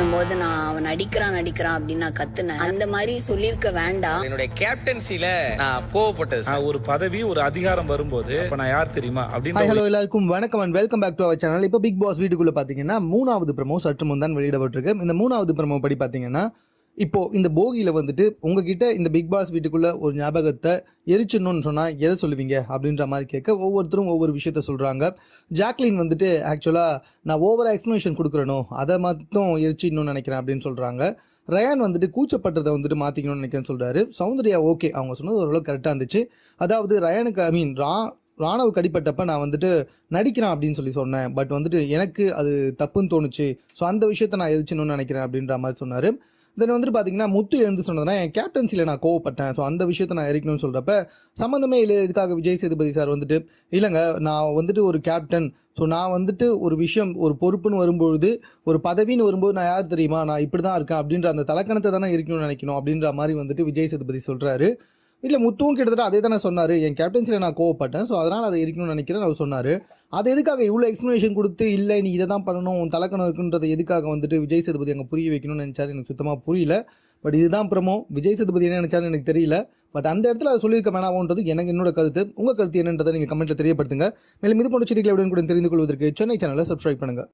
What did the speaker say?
பண்ணும்போது நான் அவன் நடிக்கிறான் அப்படின்னு நான் கத்துனேன். அந்த மாதிரி சொல்லியிருக்க வேண்டாம். என்னுடைய கேப்டன்சில நான் கோவப்பட்டது. ஒரு பதவி ஒரு அதிகாரம் வரும்போது அப்ப நான் யார் தெரியுமா அப்படின்னு. ஹலோ எல்லாருக்கும் வணக்கம் and welcome back to our channel. இப்போ பிக் பாஸ் வீட்டுக்குள்ள பாத்தீங்கன்னா 3வது ப்ரோமோ சற்று முன் தான் வெளியிடப்பட்டிருக்கு. இந்த 3வது ப்ரோமோ படி பாத்தீங்கன்னா இப்போ இந்த போகியில வந்துட்டு உங்ககிட்ட இந்த பிக் பாஸ் வீட்டுக்குள்ள ஒரு ஞாபகத்தை எரிச்சிடணும்னு சொன்னா எதை சொல்லுவீங்க அப்படின்ற மாதிரி கேட்க ஒவ்வொருத்தரும் ஒவ்வொரு விஷயத்த சொல்றாங்க. ஜாக்லின் வந்துட்டு ஆக்சுவலா நான் ஓவரா எக்ஸ்பிளனேஷன் கொடுக்குறனோ அதை மட்டும் எரிச்சிடணும்னு நினைக்கிறேன் அப்படின்னு சொல்றாங்க. ரயான் வந்துட்டு கூச்சப்பட்டதை வந்துட்டு மாற்றிக்கணும்னு நினைக்கிறேன்னு சொல்கிறாரு. சௌந்தர்யா ஓகே, அவங்க சொன்னது ஓரளவு கரெக்டாக இருந்துச்சு. அதாவது ரயானுக்கு ராணவுக்கு அடிப்பட்டப்ப நான் வந்துட்டு நடிக்கிறேன் அப்படின்னு சொன்னேன். பட் வந்துட்டு எனக்கு அது தப்புன்னு தோணுச்சு. ஸோ அந்த விஷயத்த நான் எரிச்சணும்னு நினைக்கிறேன் அப்படின்ற மாதிரி சொன்னார். தென் வந்துட்டு பார்த்தீங்கன்னா முத்து எழுந்து சொன்னதுனா என் கேப்டன்சியில் நான் கோவப்பட்டேன். ஸோ அந்த விஷயத்தை நான் எரிக்கணும்னு சொல்கிறப்ப சம்மந்தமே இல்லை. இதுக்காக விஜய் சேதுபதி சார் வந்துட்டு இல்லைங்க, நான் வந்துட்டு ஒரு கேப்டன். ஸோ நான் வந்துட்டு ஒரு விஷயம் ஒரு பொறுப்புன்னு வரும்பொழுது ஒரு பதவின்னு வரும்போது நான் யார் தெரியுமா, நான் இப்படி தான் இருக்கேன் அப்படின்ற அந்த தலக்கணத்தை தானே இருக்கணும்னு நினைக்கணும் அப்படின்ற மாதிரி வந்துட்டு விஜய் சேதுபதி சொல்கிறாரு. இல்லை முத்துவும் கிட்டத்தட்ட அதே தானே சொன்னார், என் கேப்டன்சியில் நான் கோவப்பட்டேன். ஸோ அதனால் அதை இருக்கணும்னு நினைக்கிறேன் அவர் சொன்னார். அது எதுக்காக இவ்வளோ எக்ஸ்ப்ளனேஷன் கொடுத்து இல்லை நீ இதை தான் பண்ணணும் உன் தலக்கணம் இருக்குன்றதை எதுக்காக வந்துட்டு விஜய் சேதுபதி அங்கே புரிய வைக்கணும்னு நினச்சாரு எனக்கு சுத்தமாக புரியல. பட் இதுதான் ப்ரோமோ. விஜய் சேதுபதி என்ன நினைச்சாருன்னு எனக்கு தெரியல. பட் அந்த இடத்துல அதை சொல்லியிருக்க வேணாமோன்றது எனக்கு என்னோட கருத்து. உங்கள் கருத்து என்னன்றதை நீங்கள் கமெண்ட்டில் தெரியப்படுத்துங்க. மேலும் இது போன்ற செய்திகளை கூட தெரிந்து கொள்வதற்கு சென்னை சேனலை சப்ஸ்கிரைப் பண்ணுங்கள்.